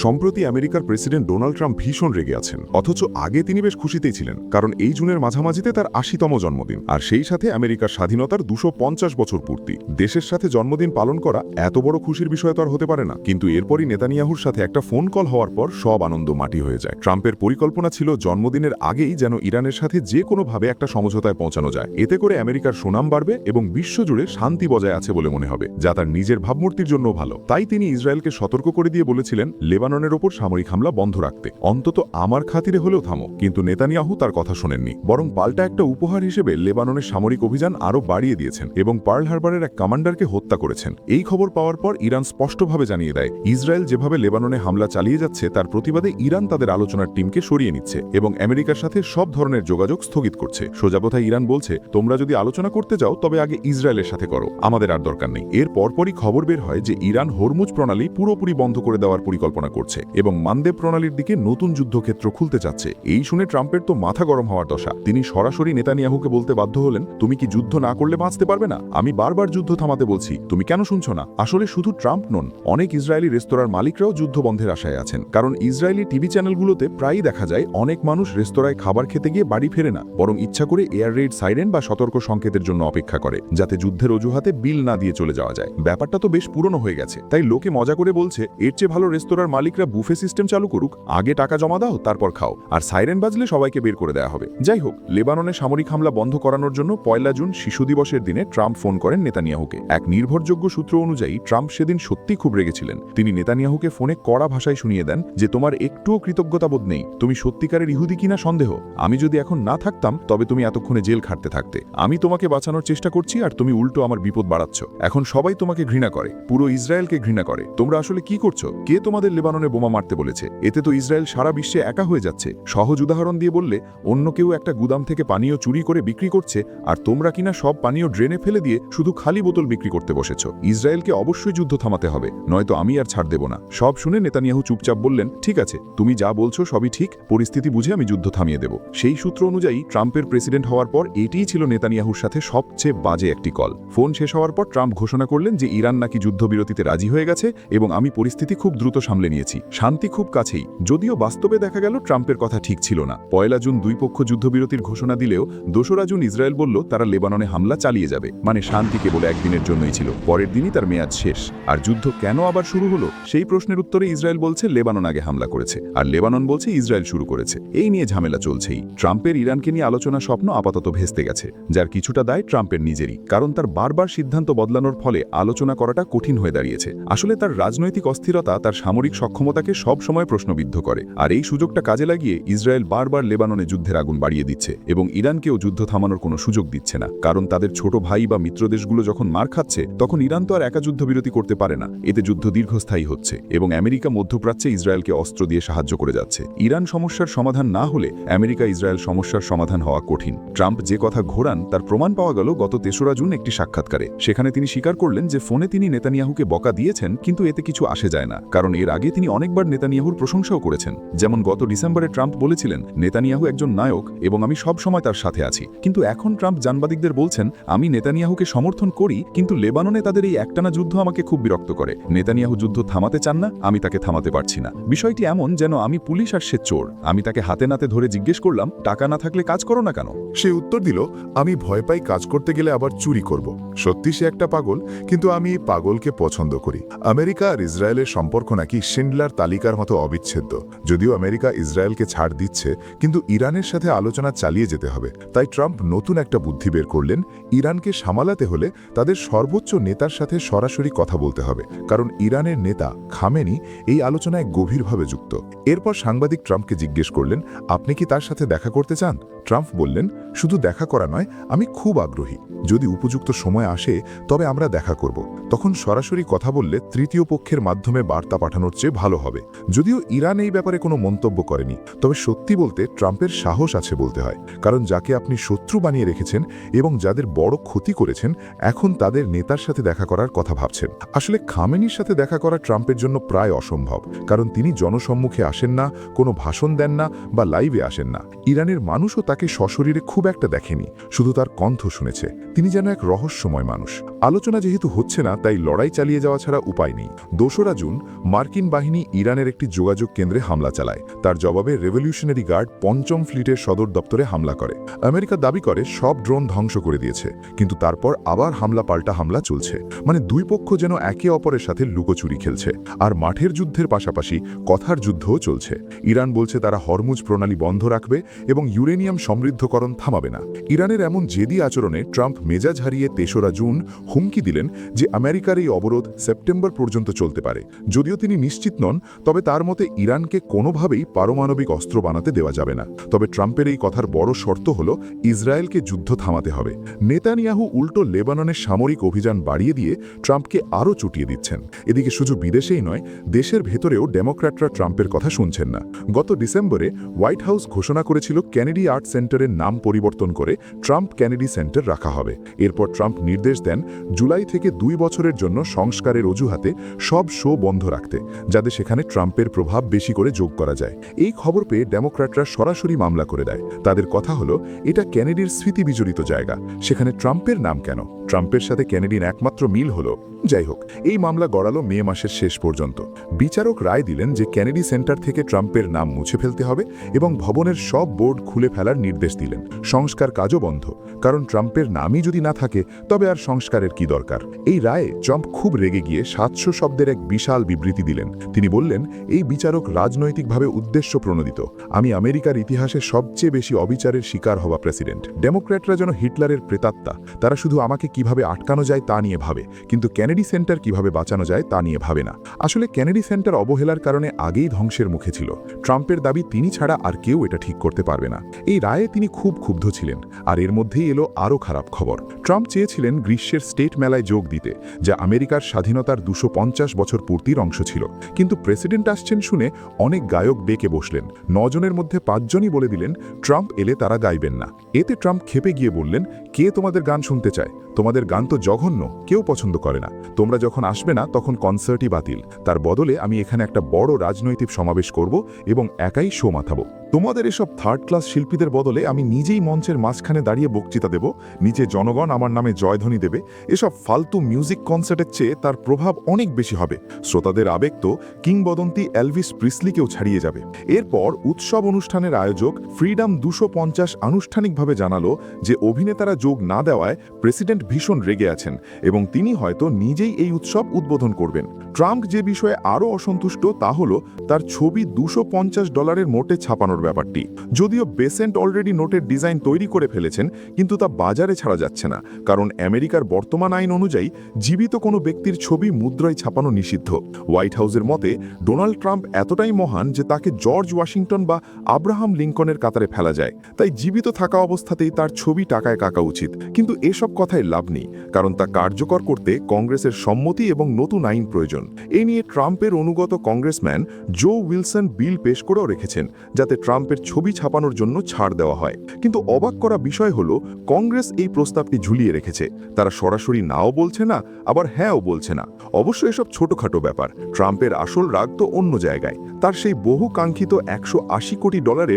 সম্প্রতি আমেরিকার president Donald Trump ভীষণ রেগে আছেন, অথচ আগে তিনি বেশ খুশিতেই ছিলেন, কারণ এই জুনের মাঝামাঝিতে তার ৮০তম জন্মদিন, আর সেই সাথে আমেরিকার স্বাধীনতার ২৫০ বছর পূর্তি। দেশের সাথে জন্মদিন পালন করা এত বড় খুশির বিষয় তো আর হতে পারে না। কিন্তু এরপরই নেতানিয়াহুর সাথে একটা ফোন কল হওয়ার পর সব আনন্দ মাটি হয়ে যায়। ট্রাম্পের পরিকল্পনা ছিল জন্মদিনের আগেই যেন ইরানের সাথে যে কোনোভাবে একটা সমঝোতায় পৌঁছানো যায়। এতে করে আমেরিকার সুনাম বাড়বে এবং বিশ্বজুড়ে শান্তি বজায় আছে বলে মনে হবে, যা তার নিজের ভাবমূর্তির জন্য ভালো। তাই তিনি ইসরায়েলকে সতর্ক করে দিয়ে বলেছিলেন লেবাননের ওপর সামরিক হামলা বন্ধ রাখতে, অন্তত আমার খাতিরে হলেও থামো। কিন্তু নেতানিয়াহু তার কথা শোনেননি, বরং পাল্টা একটা উপহার হিসেবে লেবাননের সামরিক অভিযান আরও বাড়িয়ে দিয়েছেন এবং পার্ল হারবারের এক কমান্ডারকে হত্যা করেছেন। এই খবর পাওয়ার পর ইরান স্পষ্টভাবে জানিয়ে দেয়, ইসরায়েল যেভাবে লেবাননে হামলা চালিয়ে যাচ্ছে তার প্রতিবাদে ইরান তাদের আলোচনার টিমকে সরিয়ে নিচ্ছে এবং আমেরিকার সাথে সব ধরনের যোগাযোগ স্থগিত করছে। সোজা কথায় ইরান বলছে, তোমরা যদি আলোচনা করতে যাও তবে আগে ইসরায়েলের সাথে করো, আমাদের আর দরকার নেই। এর পরপরই খবর বের হয় যে ইরান হরমুজ প্রণালী পুরোপুরি বন্ধ করে দেওয়ার পরিকল্পনা করছে এবং মানদেব প্রণালীর দিকে নতুন যুদ্ধক্ষেত্র খুলতে চাচ্ছে। এই শুনে ট্রাম্পের তো মাথা গরম হওয়ার দশা। তিনি সরাসরি নেতানিয়াহুকে বলতে বাধ্য হলেন, তুমি কি যুদ্ধ না করলে বাঁচতে পারবে না? আমি বারবার যুদ্ধ থামাতে বলছি, তুমি কেন শুনছো না? আসলে শুধু ট্রাম্প নন, অনেক ইসরায়েলি রেস্তোরাঁর মালিকরাও যুদ্ধ বন্ধের আশায় আছেন, কারণ ইসরায়েলি টিভি চ্যানেলগুলোতে প্রায়ই দেখা যায় অনেক মানুষ রেস্তোরাঁয় খাবার খেতে গিয়ে বাড়ি ফেরে না, বরং ইচ্ছা করে এয়ার রেড সাইরেন বা সতর্ক সংকেতের জন্য অপেক্ষা করে, যাতে যুদ্ধের অজুহাতে বিল না দিয়ে চলে যাওয়া যায়। ব্যাপারটা তো বেশ পুরনো হয়ে গেছে, তাই লোকে মজা করে বলছে, এর চেয়ে ভালো রেস্তোরাঁর মালিকরা বুফে সিস্টেম চালু করুক, আগে টাকা জমা দাও তারপর খাও, আর সাইরেন বাজলে সবাইকে বের করে দেওয়া হবে। যাই হোক, লেবাননে সামরিক হামলা বন্ধ করানোর জন্য ১ জুন শিশু দিবসের দিনে ট্রাম্প ফোন করেন নেতানিয়াহুকে। এক নির্ভরযোগ্য সূত্র অনুযায়ী ট্রাম্প সেদিন সত্যি খুব রেগেছিলেন। তিনি নেতানিয়াহুকে ফোনে কড়া ভাষায় শুনিয়ে দেন যে তোমার একটুও কৃতজ্ঞতাবোধ নেই, তুমি সত্যিকারের ইহুদি কিনা সন্দেহ। আমি যদি এখন না থাকতাম তবে তুমি এতক্ষণে জেল খাটতে থাকতে। আমি তোমাকে বাঁচানোর চেষ্টা করছি আর তুমি উল্টো আমার বিপদ বাড়াচ্ছ। এখন সবাই তোমাকে ঘৃণা করে, পুরো ইসরায়েলকে ঘৃণা করে। তোমরা আসলে কি করছো? কে তোমাদের লেবাননে বোমা মারতে বলেছে? এতে তো ইসরায়েল সারা বিশ্বে একা হয়ে যাচ্ছে। সহজ উদাহরণ দিয়ে বললে, অন্য কেউ একটা গুদাম থেকে পানীয় চুরি করে বিক্রি করছে, আর তোমরা কিনা সব পানীয় ড্রেনে ফেলে দিয়ে শুধু খালি বোতল বিক্রি করতে বসেছ। ইসরায়েলকে অবশ্যই যুদ্ধ থামাতে হবে, নয়তো আমি আর ছাড় দেব না। সব শুনে নেতানিয়াহু চুপচাপ বললেন, ঠিক আছে, তুমি যা বলছো সবই ঠিক, পরিস্থিতি বুঝে আমি যুদ্ধ থামিয়ে দেব। সেই সূত্র অনুযায়ী ট্রাম্পের প্রেসিডেন্ট হওয়ার পর এটিই ছিল নেতানিয়াহুর সাথে সবচেয়ে বাজে একটি কল। ফোন শেষ হওয়ার পর ট্রাম্প ঘোষণা করলেন যে ইরান নাকি যুদ্ধবিরতিতে রাজি হয়ে গেছে এবং আমি পরিস্থিতি খুব দ্রুত সামলে নিয়েছি, শান্তি খুব কাছেই। যদিও বাস্তবে দেখা গেল ট্রাম্পের কথা ঠিক ছিল না। ১ জুন দুই পক্ষ যুদ্ধবিরতির ঘোষণা দিলেও ২রা জুন ইসরায়েল বলল তারা লেবাননে হামলা চালিয়ে যাবে, মানে শান্তি কেবল একদিনের জন্যই ছিল। পরের দিনই তার মেয়াদ শেষ। আর যুদ্ধ কেন আবার শুরু হলো সেই প্রশ্নের উত্তরে ইসরায়েল বলছে লেবানন আগে হামলা করেছে, আর লেবানন বলছে ইসরায়েল শুরু করেছে। এই নিয়ে ঝামেলা চলছেই। ট্রাম্পের ইরানকে নিয়ে আলোচনা স্বপ্ন আপাতত ভেস্তে গেছে, যার কিছুটা দায় ট্রাম্পের নিজেরই, কারণ তার বারবার সিদ্ধান্ত বদলানোর ফলে আলোচনা করাটা কঠিন হয়ে দাঁড়িয়েছে। আসলে তার রাজনৈতিক অস্থিরতা তার সামরিক সক্ষমতাকে সব সময় প্রশ্নবিদ্ধ করে, আর এই সুযোগটা কাজে লাগিয়ে ইসরায়েল বারবার লেবাননে যুদ্ধের আগুন বাড়িয়ে দিচ্ছে এবং ইরানকেও যুদ্ধ থামানোর কোনো সুযোগ দিচ্ছে না। কারণ তাদের ছোট ভাই বা মিত্র দেশগুলো যখন মার খাচ্ছে, তখন ইরান তো আর একা যুদ্ধবিরতি করতে পারে না। এতে যুদ্ধ দীর্ঘস্থায়ী হচ্ছে এবং আমেরিকা মধ্যপ্রাচ্যে ইসরায়েলকে অস্ত্র দিয়ে সাহায্য করে যাচ্ছে। ইরান সমস্যার সমাধান না হলে আমেরিকা ইসরায়েল সমস্যার সমাধান হওয়া কঠিন। ট্রাম্প যে কথা ঘোরান তার প্রমাণ পাওয়া গেল গত ৩রা জুন একটি সাক্ষাৎকারে। সেখানে তিনি স্বীকার করলেন যে ফোনে তিনি নেতানিয়াহুকে বকা দিয়েছেন, কিন্তু এতে কিছু আসে যায় না, কারণ এর আগে তিনি অনেকবার নেতানিয়াহুর প্রশংসাও করেছেন। যেমন গত ডিসেম্বরে ট্রাম্প বলেছিলেন, নেতানিয়াহু একজন নায়ক এবং আমি সব সময় তার সাথে আছি। কিন্তু এখন ট্রাম্প সাংবাদিকদের বলছেন, আমি নেতানিয়াহুকে সমর্থন করি, কিন্তু লেবাননে তাদের এই একটানা যুদ্ধ আমাকে খুব বিরক্ত করে। নেতানিয়াহু যুদ্ধ থামাতে চান না, আমি তাকে থামাতে পারছি না। বিষয়টি এমন যেন আমি পুলিশ আর সে চোর। আমি তাকে হাতে নাতে ধরে জিজ্ঞেস করলাম, টাকা না থাকলে কাজ করো না কেন? সে উত্তর দিল, আমি ভয় পাই কাজ করতে গেলে আবার চুরি করব। সত্যি সে একটা পাগল, কিন্তু আমি পাগলকে পছন্দ করি। আমেরিকা আর ইসরায়েলের সম্পর্ক নাকি শিন্ডলার তালিকার মতো অবিচ্ছেদ্য। যদিও আমেরিকা ইসরায়েলকে ছাড় দিচ্ছে, কিন্তু ইরানের সাথে আলোচনা চালিয়ে যেতে হবে। তাই ট্রাম্প নতুন একটা বুদ্ধি বের করলেন, ইরানকে সামালাতে হলে তাদের সর্বোচ্চ নেতার সাথে সরাসরি কথা বলতে হবে, কারণ ইরানের নেতা খামেনি এই আলোচনায় গভীরভাবে যুক্ত। এরপর সাংবাদিক ট্রাম্পকে জিজ্ঞেস করলেন, আপনি কি তার সাথে দেখা করতে চান? ট্রাম্প বললেন, শুধু দেখা করা নয়, আমি খুব আগ্রহী। যদি উপযুক্ত সময় আসে তবে আমরা দেখা করব। তখন সরাসরি কথা বললে তৃতীয় পক্ষের মাধ্যমে বার্তা পাঠানোর চেয়ে ভালো হবে। যদিও ইরান এই ব্যাপারে কোনো মন্তব্য করেনি, তবে সত্যি বলতে ট্রাম্পের সাহস আছে বলতে হয়, কারণ যাকে আপনি শত্রু বানিয়ে রেখেছেন এবং যাদের বড় ক্ষতি করেছেন, এখন তাদের নেতার সাথে দেখা করার কথা ভাবছেন। আসলে খামেনির সাথে দেখা করা ট্রাম্পের জন্য প্রায় অসম্ভব, কারণ তিনি জনসম্মুখে আসেন না, কোনো ভাষণ দেন না বা লাইভে আসেন না। ইরানের মানুষও তাকে সশরীরে খুব একটা দেখেনি, শুধু তার কণ্ঠ শুনেছে। তিনি যেন এক রহস্যময় মানুষ। আলোচনা যেহেতু হচ্ছে না, তাই লড়াই চালিয়ে যাওয়া ছাড়া উপায় নেই। 2রা জুন মার্কিন বাহিনী ইরানের একটি যোগাযোগ কেন্দ্রে হামলা চালায়। তার জবাবে রেভলিউশনারি গার্ড 5ম ফ্লিটের সদর দপ্তরে হামলা করে। আমেরিকা দাবি করে সব ড্রোন ধ্বংস করে দিয়েছে, কিন্তু তারপর আবার হামলা পাল্টা হামলা চলছে। মানে দুই পক্ষ যেন একে অপরের সাথে লুকোচুরি খেলছে। আর মাঠের যুদ্ধের পাশাপাশি কথার যুদ্ধও চলছে। ইরান বলছে তারা হরমুজ প্রণালী বন্ধ রাখবে এবং ইউরেনিয়াম সমৃদ্ধকরণ থামাবে না। ইরানের এমন জেদি আচরণে ট্রাম্প মেজাজ হারিয়ে 3রা জুন হুমকি দিলেন যে আমেরিকার এই অবরোধ সেপ্টেম্বর পর্যন্ত চলতে পারে। যদিও তিনি নিশ্চিত নন, তবে তার মতে ইরানকে কোনোভাবেই পারমাণবিক অস্ত্র বানাতে দেওয়া যাবে না। তবে ট্রাম্পের এই কথার বড় শর্ত হল ইসরায়েলকে যুদ্ধ থামাতে হবে। নেতানিয়াহু উল্টো লেবাননের সামরিক অভিযান বাড়িয়ে দিয়ে ট্রাম্পকে আরও চুটিয়ে দিচ্ছেন। এদিকে শুধু বিদেশেই নয়, দেশের ভেতরেও ডেমোক্র্যাটরা ট্রাম্পের কথা শুনছেন না। গত ডিসেম্বরে হোয়াইট হাউস ঘোষণা করেছিল কেনেডি আর্ট সেন্টারের নাম পরিবর্তন করে ট্রাম্প কেনেডি সেন্টার রাখা হবে। এরপর ট্রাম্প নির্দেশ দেন জুলাই থেকে 2 বছরের জন্য সংস্কারের অজুহাতে সব শো বন্ধ রাখতে, যাতে সেখানে ট্রাম্পের প্রভাব বেশি করে যোগ করা যায়। এই খবর পেয়ে ডেমোক্র্যাটরা সরাসরি মামলা করে দেয়। তাদের কথা হলো এটা কেনেডির স্মৃতি বিজড়িত জায়গা, সেখানে ট্রাম্পের নাম কেন? ট্রাম্পের সাথে কেনেডির একমাত্র মিল হলো। যাই হোক, এই মামলা গড়ালো মে মাসের শেষ পর্যন্ত। বিচারক রায় দিলেন যে কেনেডি সেন্টার থেকে ট্রাম্পের নাম মুছে ফেলতে হবে এবং ভবনের সব বোর্ড খুলে ফেলার নির্দেশ দিলেন। সংস্কার কাজও বন্ধ, কারণ ট্রাম্পের নামই যদি না থাকে তবে আর সংস্কারের কি দরকার? এই রায়ে ট্রাম্প খুব রেগে গিয়ে 700 শব্দের এক বিশাল বিবৃতি দিলেন। তিনি বললেন, এই বিচারক রাজনৈতিকভাবে উদ্দেশ্য প্রণোদিত। আমি আমেরিকার ইতিহাসে সবচেয়ে বেশি অবিচারের শিকার হওয়া প্রেসিডেন্ট। ডেমোক্র্যাটরা যেন হিটলারের প্রেতাত্মা। তারা শুধু আমাকে কিভাবে আটকানো যায় তা নিয়ে ভাবে, কিন্তু কেনেডি সেন্টার কিভাবে বাঁচানো যায় তা নিয়ে ভাবে না। আসলে কেনেডি সেন্টার অবহেলার কারণে আগেই ধ্বংসের মুখে ছিল। ট্রাম্পের দাবি তিনি ছাড়া আর কেউ এটা ঠিক করতে পারবে না। এই রায়ে তিনি খুব ক্ষুব্ধ ছিলেন। আর এর মধ্যেই এলো আরও খারাপ খবর। ট্রাম্প চেয়েছিলেন গ্রীষ্মের স্টেট মেলায় যোগ দিতে, যা আমেরিকার স্বাধীনতার 250 বছর পূর্তির অংশ ছিল। কিন্তু প্রেসিডেন্ট আসছেন শুনে অনেক গায়ক ডেকে বসলেন। 9 জনের মধ্যে 5 জনই বলে দিলেন ট্রাম্প এলে তারা গাইবেন না। এতে ট্রাম্প ক্ষেপে গিয়ে বললেন, কে তোমাদের গান শুনতে চায়? তোমাদের গান তো জঘন্য, কেউ পছন্দ করে না। তোমরা যখন আসবে না তখন কনসার্টই বাতিল। তার বদলে আমি এখানে একটা বড় রাজনৈতিক সমাবেশ করব এবং একাই শো মাথাবো। তোমাদের এসব থার্ড ক্লাস শিল্পীদের বদলে আমি নিজেই মঞ্চের মাঝখানে দাঁড়িয়ে বক্তৃতা দেব, নিচে জনগণ আমার নামে জয়ধ্বনি দেবে। এসব ফালতু মিউজিক কনসার্টের চেয়ে তার প্রভাব অনেক বেশি হবে। শ্রোতাদের আবেগ তো কিংবদন্তি এলভিস প্রিসলিকেও ছাড়িয়ে যাবে। এরপর উৎসব অনুষ্ঠানের আয়োজক ফ্রিডম 250 আনুষ্ঠানিকভাবে জানালো যে অভিনেতারা যোগ না দেওয়ায় প্রেসিডেন্ট ভীষণ রেগে আছেন এবং তিনি হয়তো নিজেই এই উৎসব উদ্বোধন করবেন। ট্রাম্প যে বিষয়ে আরও অসন্তুষ্ট তা হল তার ছবি $250 নোটে ছাপানোর ব্যাপারটি। যদিও বেসেন্ট অলরেডি নোটের ডিজাইন তৈরি করে ফেলেছেন, কিন্তু তা বাজারে ছাড়া যাচ্ছে না, কারণ আমেরিকার বর্তমান আইন অনুযায়ী জীবিত কোনো ব্যক্তির ছবি মুদ্রায় ছাপানো নিষিদ্ধ। হোয়াইট হাউসের মতে ডোনাল্ড ট্রাম্প এতটাই মহান যে তাকে জর্জ ওয়াশিংটন বা আব্রাহাম লিঙ্কনের কাতারে ফেলা যায়, তাই জীবিত থাকা অবস্থাতেই তার ছবি টাকায় কাকা উচিত। কিন্তু এসব কথায় লাভ নেই, কারণ তা কার্যকর করতে কংগ্রেসের সম্মতি এবং নতুন আইন প্রয়োজন। এ নিয়ে ট্রাম্পের অনুগত কংগ্রেসম্যান জো উইলসন বিল পেশ করেও রেখেছেন, যাতে ট্রাম্পের ছবি ছাপানোর জন্য ছাড় দেওয়া হয়। কিন্তু অবাক করা বিষয় হলো কংগ্রেস এই প্রস্তাবটি ঝুলিয়ে রেখেছে। তারা সরাসরি নাও বলছে না, আবার হ্যাঁও বলছে না। অবশ্য এসব ছোটখাটো ব্যাপার। ট্রাম্পের আসল রাগ তো অন্য জায়গায়। তার সেই বহু কাঙ্ক্ষিত $180 কোটি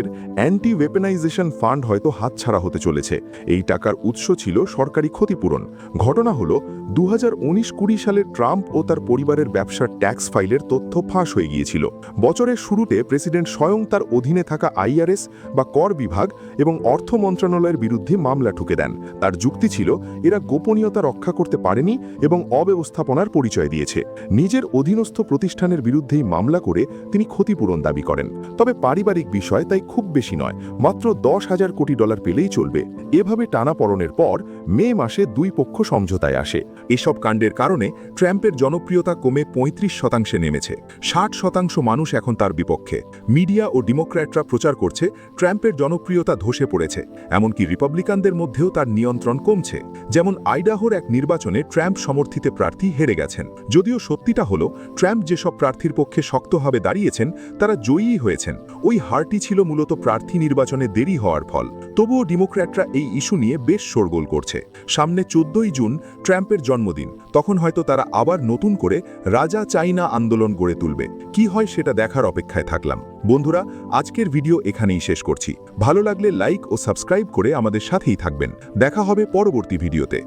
অ্যান্টি ওয়েপেনাইজেশন ফান্ড হয়তো হাতছাড়া হতে চলেছে। এই টাকার উৎস ছিল সরকারি ক্ষতিপূরণ। ঘটনা হলো 2019-20 সালে ট্রাম্প ও তার পরিবারের ব্যবসার ট্যাক্স ফাইলের তথ্য ফাঁস হয়ে গিয়েছিল। বছরের শুরুতে প্রেসিডেন্ট স্বয়ং তার অধীনে থাকা আইআরএস বা কর বিভাগ এবং অর্থ মন্ত্রণালয়ের বিরুদ্ধে মামলা ঠুকে দেন। তার যুক্তি ছিল এরা গোপনীয়তা রক্ষা করতে পারেনি এবং অব্যবস্থাপনার পরিচয় দিয়েছে। নিজের অধীনস্থ প্রতিষ্ঠানের বিরুদ্ধেই মামলা করে তিনি ক্ষতিপূরণ দাবি করেন। তবে পারিবারিক বিষয় তাই খুব বেশি নয়, মাত্র $10,000 কোটি পেলেই চলবে। এভাবে টানাপড়নের পর মে মাসে দুই পক্ষ সমঝোতায় আসে। এসব কাণ্ডের কারণে ট্রাম্পের জনপ্রিয়তা কমে 35% নেমেছে। 60% মানুষ এখন তার বিপক্ষে। মিডিয়া ও ডেমোক্র্যাটরা প্রচার করছে ট্রাম্পের জনপ্রিয়তা ধসে পড়েছে, এমনকি রিপাবলিকানদের মধ্যেও তার নিয়ন্ত্রণ কমছে। যেমন আইডাহোর এক নির্বাচনে ট্রাম্প সমর্থিত প্রার্থী হেরে গেছেন। যদিও সত্যিটা হলো ট্রাম্প যেসব প্রার্থীর পক্ষে শক্তভাবে দাঁড়িয়েছেন তারা জয়ী হয়েছেন। ওই হারটি ছিল মূলত প্রার্থী নির্বাচনে দেরি হওয়ার ফল। তবুও ডেমোক্র্যাটরা এই ইস্যু নিয়ে বেশ শোরগোল করছে। সামনে 14ই জুন ট্রাম্পের জন্মদিন, তখন হয়তো তারা আবার নতুন করে রাজা চাইনা আন্দোলন গড়ে তুলবে। কি হয় সেটা দেখার অপেক্ষায় থাকলাম। বন্ধুরা, আজকের ভিডিও এখানেই শেষ করছি। ভালো লাগলে লাইক ও সাবস্ক্রাইব করে আমাদের সাথেই থাকবেন। দেখা হবে পরবর্তী ভিডিওতে।